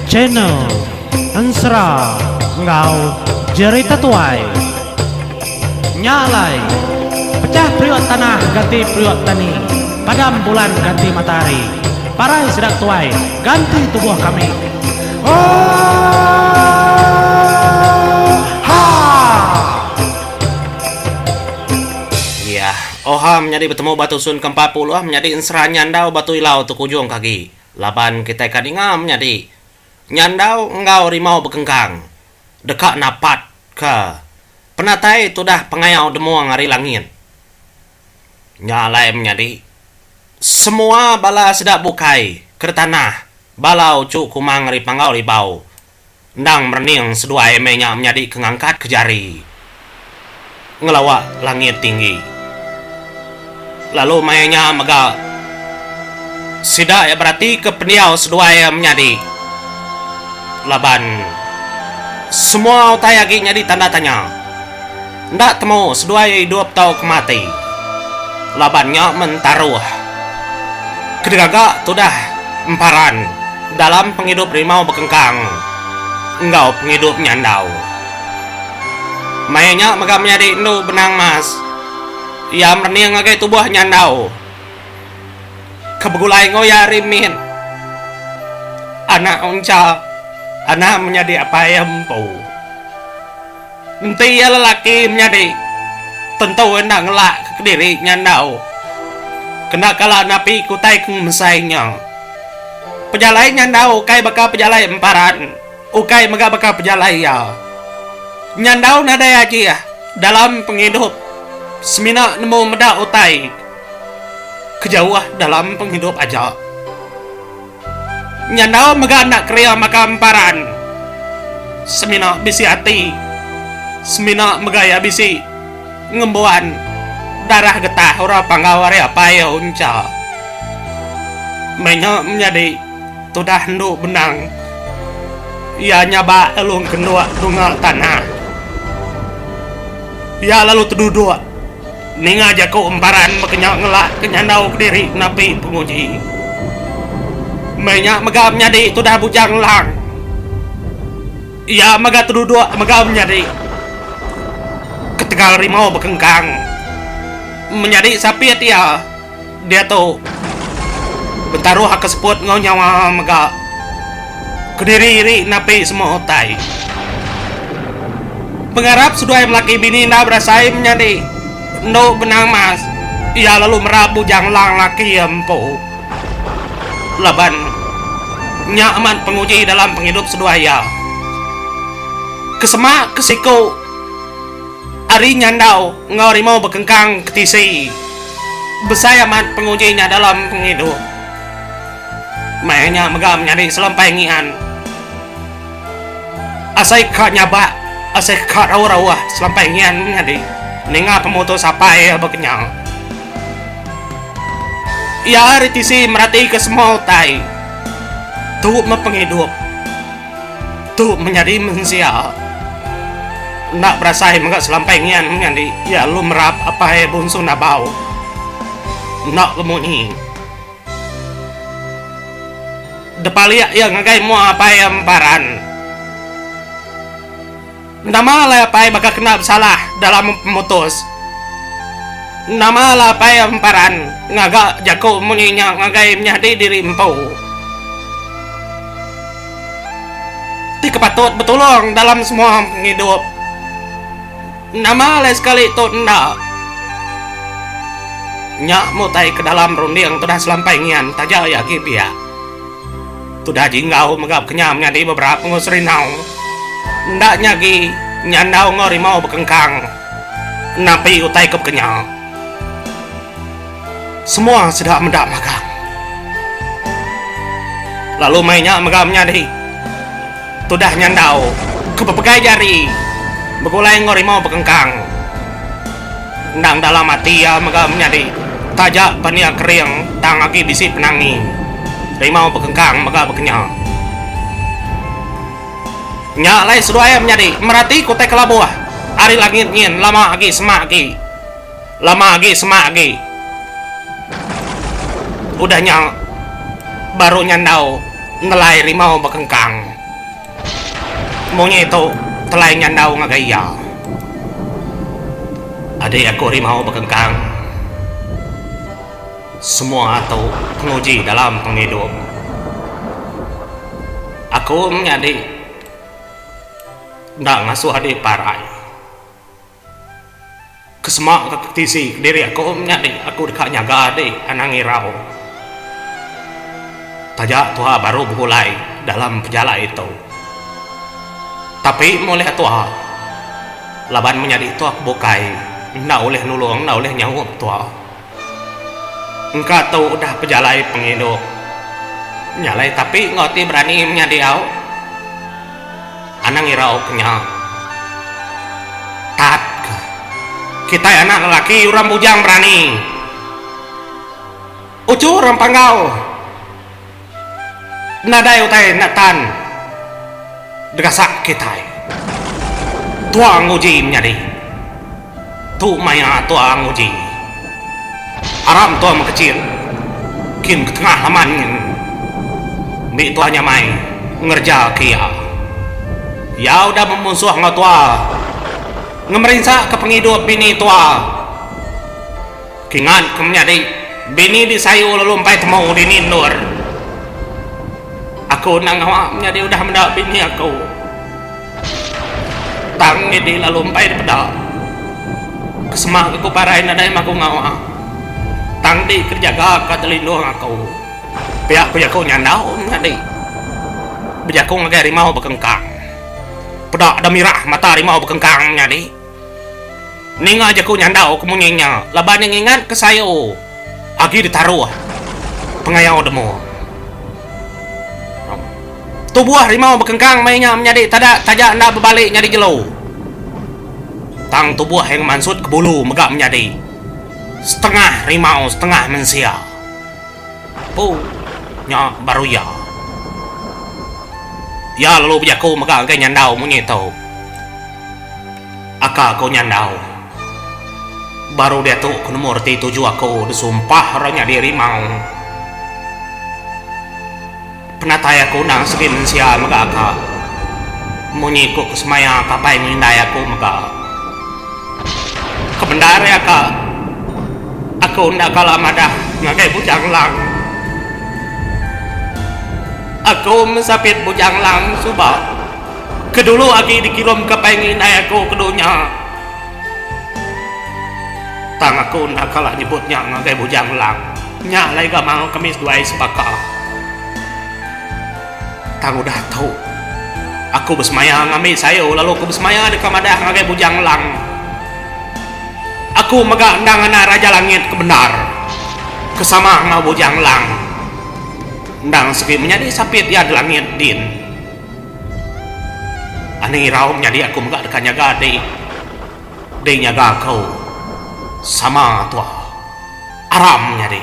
Channel Ansra Ngau Jerita Tuai Nyalai Pecah priok tanah ganti priok tani, padam bulan ganti matahari, parai sedak tuai ganti tubuh kami. Ya, oham menjadi bertemu batu sun ke-40 menjadi ensera nyandau batu ilau tu kujung kaki. Laban kita kadingam menjadi nyandau engkau rimau bekengkang. Dekak napat ke penatai tu dah pengayau demuang hari langit. Nyalai menjadi semua bala sedak bukai kertanah balau cuk kumang ri panggau ribau. Ndang merning sedua emenya menjadi kengangkat ke jari. Ngelawak langit tinggi. Lalu mainnya mega sida ya berarti ke peniau sedua yang menjadi laban semua utayagi nyadi tanda tanya. Ndak temu sedua yang hidup tau kemati. Labannya mentaruh kedegagak tudah emparan dalam penghidup rimau bekengkang engkau penghidup nyandau mainnya mega menjadi nu benang mas ia merning ngagai tubuh nyandau kebegulai ngoya rimin anak unca anak menjadi apa yang empu nanti ya lelaki menjadi tentu enak ngelak ke diri nyandau kena kala napi kutai keng mesainya pejalai nyandau kai baka pejalai emparan ukai mega baka pejalai ya nyandau nada aja ya dalam penghidup semina nemu meda utai kejauh dalam penghidup aja nyandau mega anak kriya maka emparan semina bisi hati semina mega ya bisi ngembuan darah getah ora panggawari apa ya unca mainnya menjadi tudah hendu benang ia nyaba elung kendua tunggal tanah ia lalu terduduk ninga jako emparan makanya ngelak kenyandau kediri napi penguji mainnya mega menjadi tudah bujang lang ia mega terduduk mega menjadi ketegal rimau bekengkang menjadi sapi dia tuh bentaruh hak keseput ngau nyawa mega kediri iri napi semua otai pengharap sudah melaki bini nda berasai menjadi no benang mas ia lalu merabu janglang laki empu laban nyaman penguji dalam penghidup seduaya kesemak kesiko Ari nyandau ngau rimau bekengkang ketisi besayaman pengujinya dalam penghidup mainnya mega menjadi selampangian asai kak nyaba asai kak rawa-rawa selampangian menjadi ninga pemutus apa ya bekenyang ia ritisi merati ke semua utai tuh mepenghidup tuh menjadi mensia nak berasai mega selampangian menjadi ya lu merap apa ya bunsu nabau nak kemuni depalia yang ngagai mu apa yang emparan nama lah apa yang bakal kena salah dalam memutus nama lah apa yang emparan ngagak jako muninya ngagai menjadi diri empu ti kepatut betulung dalam semua hidup nama lah sekali itu ndak nyak mutai ke dalam runding tudah selampangian tajal ya kipia tudah jinggau megap kenyam nyadi beberapa ngusrinau ndak nyagi nyandau ngorimau bekengkang napi utai ke kenyang semua sudah mendak magang lalu mainnya megam nyadi tudah nyandau ke pepegai jari begulai ngorimau bekengkang ndang dalam hati ya megam nyadi tajak pania kering tang aki bisi penangi rimau bekengkang mega bekenyang nyalai sedua menjadi merati kutai kelabuah ari langit nyin lama lagi semak lagi udah nyang baru nyandau ngelai rimau bekengkang. Monyet itu telai nyandau ngagaya. Adik aku rimau bekengkang. Semua itu penguji dalam penghidup. Aku menjadi ndak ngasuh adik parai. Kesemak ketisi diri aku menjadi aku dekat nyaga adik anang irau. Tajak tua baru mulai dalam perjalanan itu. Tapi mulai tua laban menjadi tua bukai, ndak oleh nulung, ndak oleh nyawuk tua. Engkau tahu udah perjalanan penghidup. Nyalai tapi ngoti berani menjadi au. Anang irau kenya. Tat kita anak lelaki orang bujang berani. Ucu orang panggau. Nadai utai natan degasak kita tua nguji menjadi tu maya tua nguji aram tua mengkecil kin ke tengah laman mi tuanya mai ngerja kia ya udah memusuh ngau tua ngemerinsak ke penghidup bini tua kingan kemenjadi bini disayu lalu empai temu di ninur. Aku nang awak menjadi udah mendak bini aku. Tang ini lalu empai di pedak. Kesemak aku parahin ada yang aku ngawak. Tang di kerja gak terlindung aku. Pihak aku nyandau menjadi. Bejaku ngagai rimau bekengkang. Pedak ada mirah mata rimau bekengkang menjadi. Ning aja ku nyandau kemunyinya. Laban yang ingat ke sayo. Agi ditaruh. Pengayau demo. Tubuh rimau bekengkang mainnya menjadi tajak ndak berbalik nyadi jelo. Tang tubuh yang mansut ke bulu megak menjadi setengah rimau setengah manusia. Nya baru ya. Ya lalu bejaku megak ke nyandau monyet tau. Aka aku nyandau. Baru dia tuh ke nomor tujuh aku disumpah orangnya di rimau. Penatai aku nang segi manusia mega aka munyiku kesemaya kapai ngindai aku mega kebendare aka aku ndak kalah madah ngagai bujang lang aku mesapit bujang lang subah kedulu agi dikirim kapai ngindai aku kedunya tang aku ndak kalah nyebutnya ngagai bujang lang nyalai gak mau kemis duai sepaka. Tang udah tahu. Aku bersemaya ngambil sayo lalu aku bersemaya di kamadah ngagai bujang lang. Aku megak ndang ana raja langit kebenar. Kesama ngau bujang lang. Ndang segi menjadi sapit ya di langit din. Ani rau menjadi aku megak dekat nyaga de nyaga kau. Sama tua. Aram menjadi.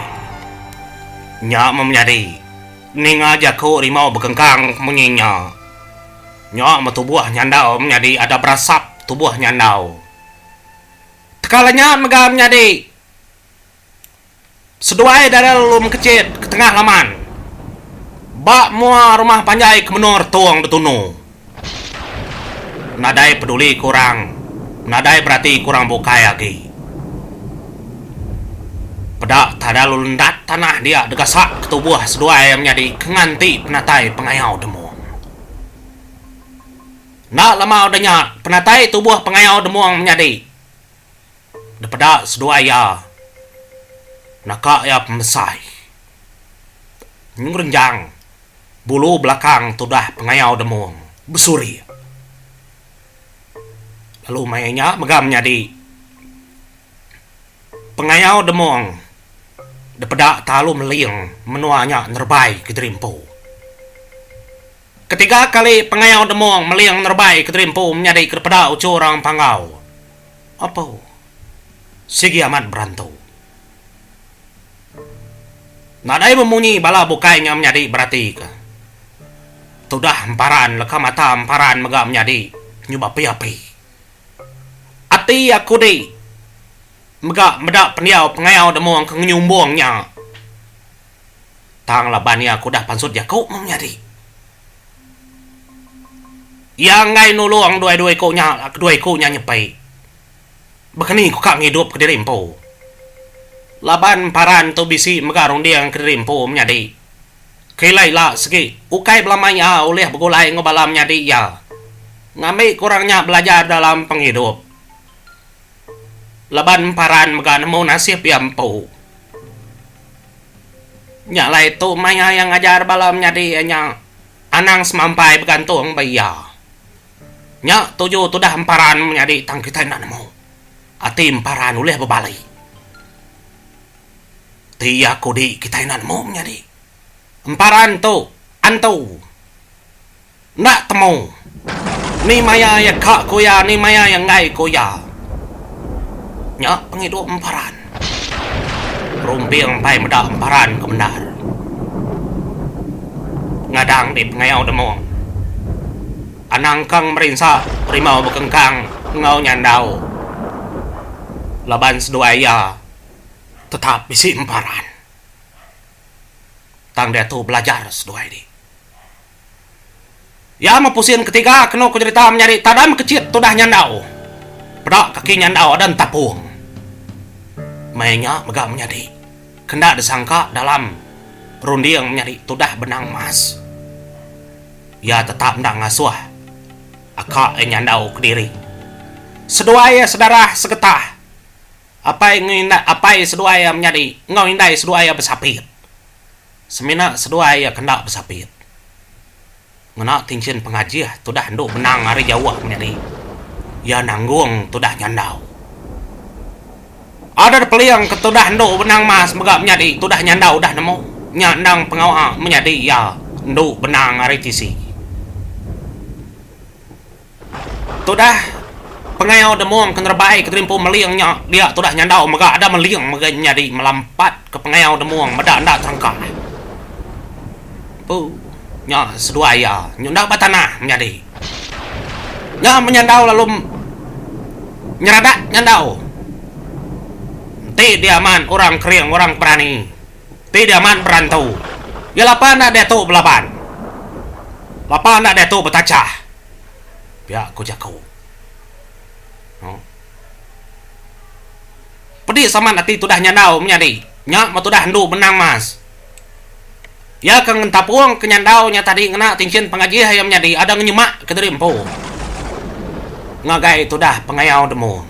Nya menjadi ning aja ku rimau bekengkang menyinya. Nyok tubuh nyandau menjadi ada berasap tubuh nyandau. Tekalanya megam menjadi seduai dari lum kecil ke tengah laman. Bak mua rumah panjai ke menur tuang betunu. Nadai peduli kurang. Nadai berarti kurang bukai lagi. Pedak tada lundat tanah dia degasak ketubuh seduai menjadi kenganti penatai pengayau demuang. Nak lama udahnya penatai tubuh pengayau demuang menjadi. Depedak seduai ya. Nakak ya pemesai. Nyungrenjang. Bulu belakang tudah pengayau demuang. Besuri. Lalu mainnya megam menjadi. Pengayau demuang. Depedak talu meliang menuanya nerbai ke terimpu. Ketiga kali pengayau demuang meliang nerbai ke terimpu menjadi kepada ucu orang panggau. Apa? Sigi amat berantu. Nadai memunyi bala bukainya menjadi berarti ke. Tudah emparan leka mata emparan megak menjadi nyubah piapi. Ati aku di. Megak medak pendiau pengayau demuang ke nyumbungnya. Tang labania kudah pansut jaku menjadi. Yang ngai nulung dua-dua kunya nyepai. Begini ku kak ngidup ke dirimpo. Laban paran tu bisi megarung dia ke dirimpo menjadi. Kilai lah segi ukai belamanya oleh begulai ngobalam menjadi ya. Ngambil kurangnya belajar dalam penghidup. Laban paran megan mau nasib yang po. Nyala itu maya yang ngajar balam nyadi nya anang semampai bergantung bayar. Nya tujuh tu dah emparan menjadi tang kita nak nemu. Ati emparan oleh berbalik. Tiya kodi kita nak nemu menjadi. Emparan tu antu. Nak temu. Ni maya yang kak kuya, ni maya yang ngai kuya. Nya penghidup emparan. Rumpiang pai medak emparan kebenar. Ngadang di pengayau demong. Anang kang merinsa rimau bekengkang ngau nyandau. Laban seduaya tetap bisi emparan. Tang dia tu belajar seduai di. Ya mepusin ketiga kena ku cerita menyari tadam kecil tu dah nyandau. Pedak kaki nyandau dan tapung. Mainnya megak menjadi. Kena disangka dalam rundi yang menjadi tu dah benang emas. Ya tetap ndak ngasuh. Akak yang nyandau ke diri. Seduaya sedarah segetah. Apa yang seduaya menjadi ngau indai seduaya bersapit. Semina seduaya kena bersapit. Ngena tingsin pengaji tu dah nduk benang hari Jawa menjadi. Ya nanggung tu dah nyandau. Ada peliang ke tu dah nduk benang mas megap menjadi tu dah nyandau dah nemu. Nyandang pengawal menjadi ya nduk benang hari tisi. Tu dah pengayau demong kenerbai keterimpu meliangnya dia tu dah nyandau mega ada meliang mega nyadi melampat ke pengayau demong meda ndak sangka. Pu nya seduaya nyundak batanah menjadi. Nya menyandau lalu nyeradak nyandau. Ti diaman orang kering orang berani. Ti diaman berantau. Ya lapan nak dia tu belaban. Lapan nak dia tu betacah. Biar aku jago. Pedi sama nanti tu dah nyandau menjadi. Nya matu dah hendu benang mas. Ya kang tapuang kenyandau nya tadi ngena tingsin pengaji yang menjadi ada ngenyemak ke derimpo. Ngagai tu dah pengayau demo.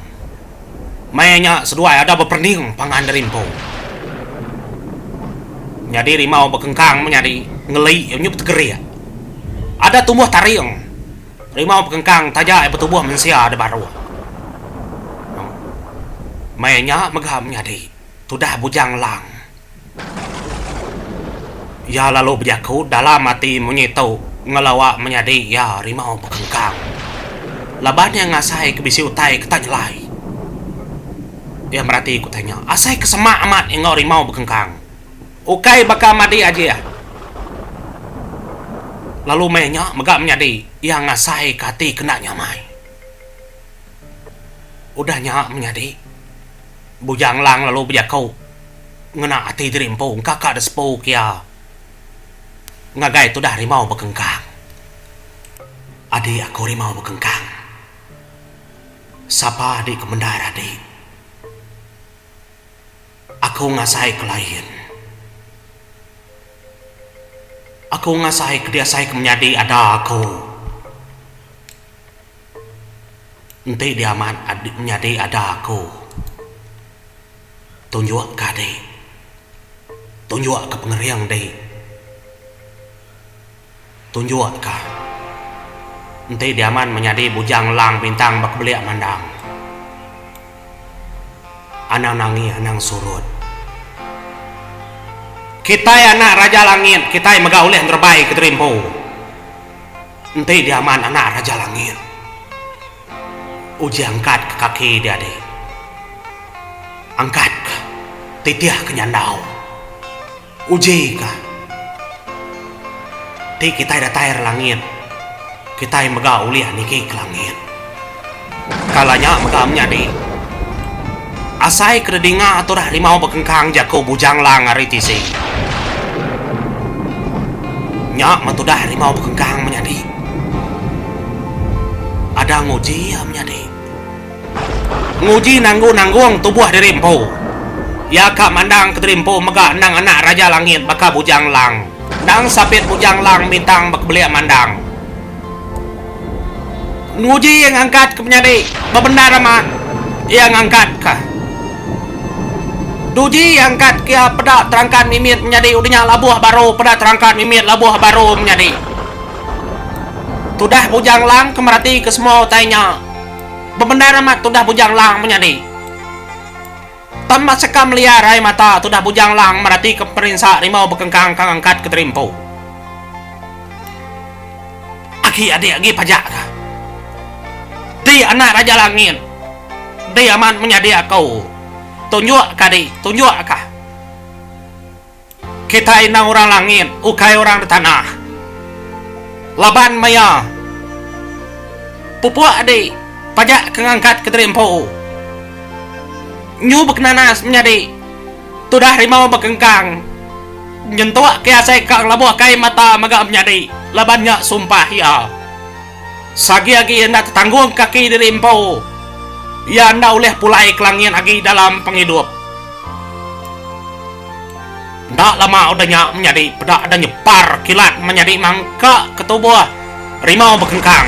Mayanya seduai ada berperning pangan derimpo. Jadi rimau bekengkang menjadi ngeli nyup tegeri. Ada tumbuh taring. Rimau bekengkang tajak bertubuh mensia ada baru. Mayanya megah menjadi. Tudah bujang lang. Ya lalu berjaku dalam hati menyitu ngelawak menjadi ya rimau bekengkang. Labannya ngasai kebisi utai ketajlai. Ya merati ku tanya, asai kesemak amat engau rimau bekengkang. Ukai bakal mati aja ya. Lalu mainnya megak menjadi yang ngasai kati kena nyamai. Udahnya menjadi bujang lang lalu berjakau ngena hati dirimpo kakak ada sepuh kia. Ngagai tu dah rimau bekengkang. Adik aku rimau bekengkang. Sapa adik kemendar adik. Aku ngasai kelain. Aku ngasai kediasai kemenyadi ada aku. Nanti diaman adik menyadi ada aku. Tunjuk ke adik. Tunjuk ke pengeriang adik. Tunjuk ke. Nanti diaman menyadi bujang lang bintang bak beliak mandang. Anang nangi anang surut. Kita anak Raja Langit, kita yang megah oleh terbaik ke terimpo. Nanti diaman anak Raja Langit. Uji angkat ke kaki dia deh. Angkat ke titiah ke nyandau. Uji ke. Ti kita ada tayar langit. Kita yang megah oleh niki ke langit. Kalanya megah menyadi. Asai kedinga atau dah rimau bekengkang jako bujang lang hari tisi. Nyak matudah harimau bekengkang menjadi. Ada nguji ya menjadi. Nguji nanggung tubuh dirimpo. Ya kak mandang keterimpo megak nang anak raja langit baka bujang lang. Nang sapit bujang lang bintang bak belia mandang. Nguji yang angkat ke menjadi bebenar amat. Yang angkat kah? Duji yang angkat kia pedak terangkan mimit menjadi udinya labuh baru pedak terangkan mimit labuh baru menjadi. Tudah bujang lang kemerati ke semua tanya. Bebenar amat tudah bujang lang menjadi. Tanpa sekam liar air mata tudah bujang lang merati ke perinsak rimau bekengkang kang angkat ke terimpo. Agi adik agi pajak kah? Di anak raja langit. Di aman menjadi aku. Tunjuk kadi, tunjuk kah? Kita ina orang langit, ukai orang di tanah. Laban maya. Pupuk adik, pajak kengangkat ke terimpo. Nyu beknanas menjadi. Tudah rimau bekengkang. Nyentuak kia sekang labuh kai mata magam menjadi. Labannya sumpah ya. Sagi agi hendak tanggung kaki dirimpo. Ya anda oleh pulai kelangian agi dalam penghidup. Ndak lama udahnya menjadi pedak ada nyepar kilat menjadi mangka ketubuh rimau bekengkang.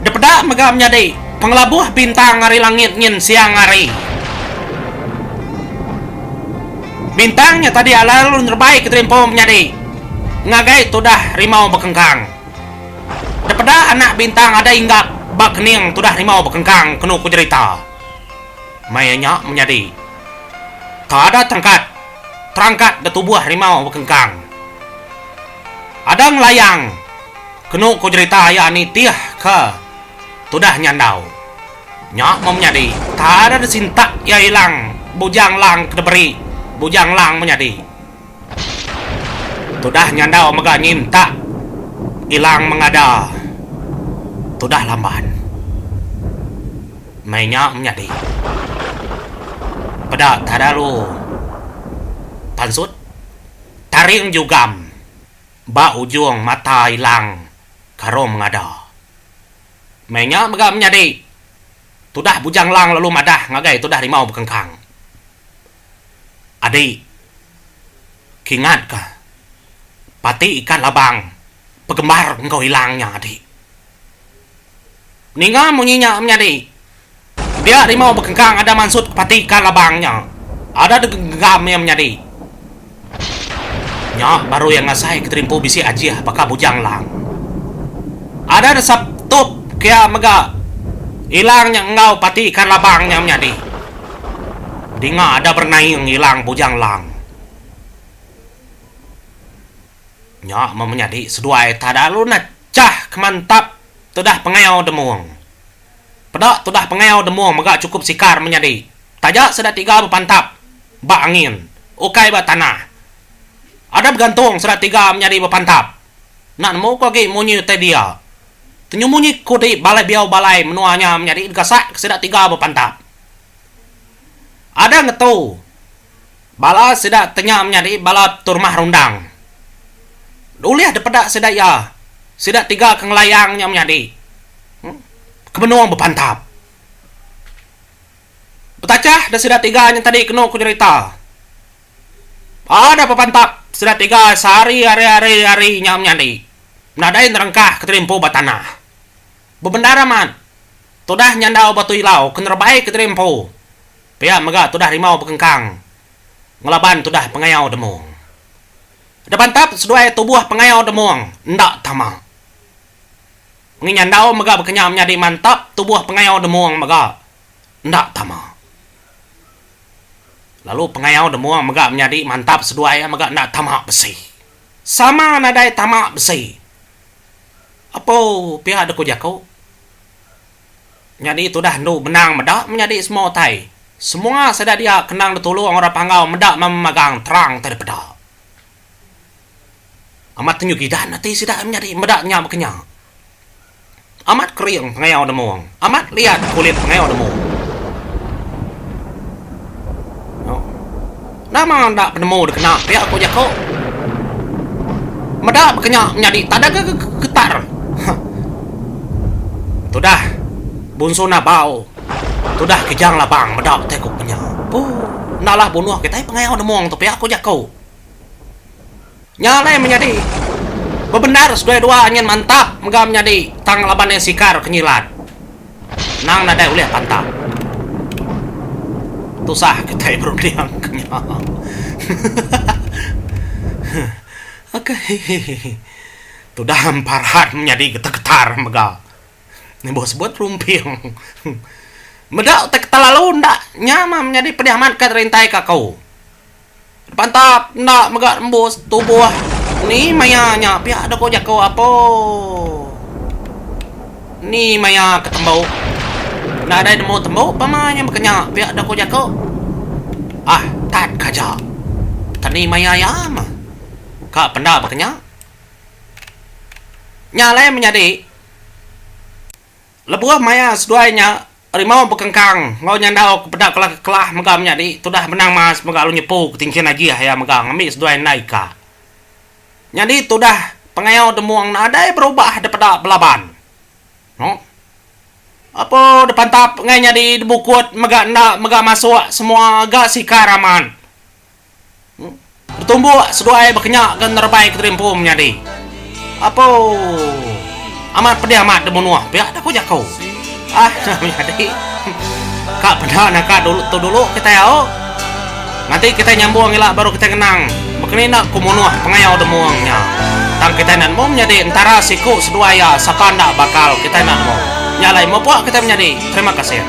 Depedak megam menjadi pengelabuh bintang hari langit ngin siang hari. Bintangnya tadi lalu terbaik keterimpo menjadi. Ngagai tudah rimau bekengkang. Depedak anak bintang ada inggap bak kening tudah rimau bekengkang kenu ku cerita. Mayanya menjadi. Tak ada terangkat de tubuh rimau bekengkang. Ada ngelayang kenu ku cerita ya nitiah ke tudah nyandau. Nyak mau menjadi. Tak ada desintak ya hilang bujang lang kedeberi. Bujang lang menjadi. Tudah nyandau mega nyintak hilang mengada. Tudah lamban. Mainnya menjadi. Pada tadalu pansut taring jugam ba ujung mata hilang karom ngada. Mainnya mega menjadi. Tudah bujang lang lalu madah ngagai tudah rimau bekengkang. Adik kingat kah? Pati ikan labang pegembar engkau hilangnya adik. Ninga munyinya menjadi. Dia rimau bekengkang ada maksud pati ikan labangnya. Ada degam yang menjadi. Nya baru yang ngasai keterimpu bisi ajiah baka bujang lang. Ada resap tup kia mega hilangnya engkau pati ikan labangnya menjadi. Dinga ada bernaing hilang bujang lang. Nya mau menjadi seduai tadalu cah kemantap tudah pengayau demuang. Pedak tudah pengayau demuang mega cukup sikar menjadi. Tajak sedat tiga berpantap bak angin ukai bak tanah. Ada bergantung sedat tiga menjadi berpantap. Nak nemu kaki munyi te dia. Tenyu munyi kudi balai biau balai menuanya menjadi gasak sedat tiga berpantap. Ada ngetu bala sedat tenya menjadi bala turmah rundang. Uliah depedak sedat ya. Sedat tiga kenglayangnya menjadi. Kebenuang berpantap. Betacah dah sedat tiga yang tadi kena ku cerita. Ada berpantap sedat tiga sehari hari nyam nyadi. Menadain terengkah keterimpu batanah. Bebendara man. Tudah nyandau batu ilau kenerbaik keterimpu. Pihak mega tudah rimau bekengkang. Ngelaban tudah pengayau demung. Depantap seduai tubuh pengayau demung. Ndak tama. Nginyandau mega bekenyam menjadi mantap tubuh pengayau demuang mega ndak tama. Lalu pengayau demuang mega menjadi mantap seduai mega ndak tama besi. Sama nadai tama besi. Apa pihak deku jako? Jadi itu dah nu benang medak menjadi semua tai. Semua sedar dia kenang ditulung orang panggau medak memegang terang daripada. Amat tunjuk idan nanti sidak menjadi medaknya bekenyang. Amat kering pengayau demuang. Amat lihat kulit pengayau demuang. Nama ndak penemu dikena pihak aku jako. Meda bekenya menjadi tada getar. Tudah bunsuna bau. Tudah kejang lah bang meda tekuk penya. Nalah bunuh kita pengayau demong tapi aku jakau. Nyala menjadi bebenar dua angin mantap megam menjadi tang laban yang sikar kenyilat. Nang nadai ulih pantap. Tusah kita berundang kenyang. Oke. Tudah hamparat menjadi getar-getar mega. Ini bos buat rumping. Medak tek talalu ndak nyama menjadi pediaman ke rintai kakau. Pantap ndak mega embus tubuh. Ni mayanya pihak ada kau jakau apa? Ni maya ketembau. Ndak ada demo tembau pamanya bekenya pihak ada kau jakau. Ah, tat kaja. Tani maya ya mah. Kak penda bekenya. Nyalai menjadi lebuah maya seduanya rimau bekengkang ngau nyandau kepada kelah megam nyadi tudah menang mas mega lu nyepu ketinggian lagi ya mega ngambil seduai naika nyadi tudah pengayau demuang nadai berubah daripada belaban no apa depan tap ngai nyadi debukut mega ndak mega masuk semua gak sikaraman bertumbuh seduai bekenyak kan terbaik terimpum nyadi apa amat pedih amat demunuah pihak dah kau jakau jadi kak benar nak kak dulu kita ya nanti kita nyambung gila baru kita kenang begini nak kumunuh pengayau demuangnya tang kita nan mau menjadi antara siku seduaya sapa ndak bakal kita nan mau nyalai mau puak kita menjadi terima kasih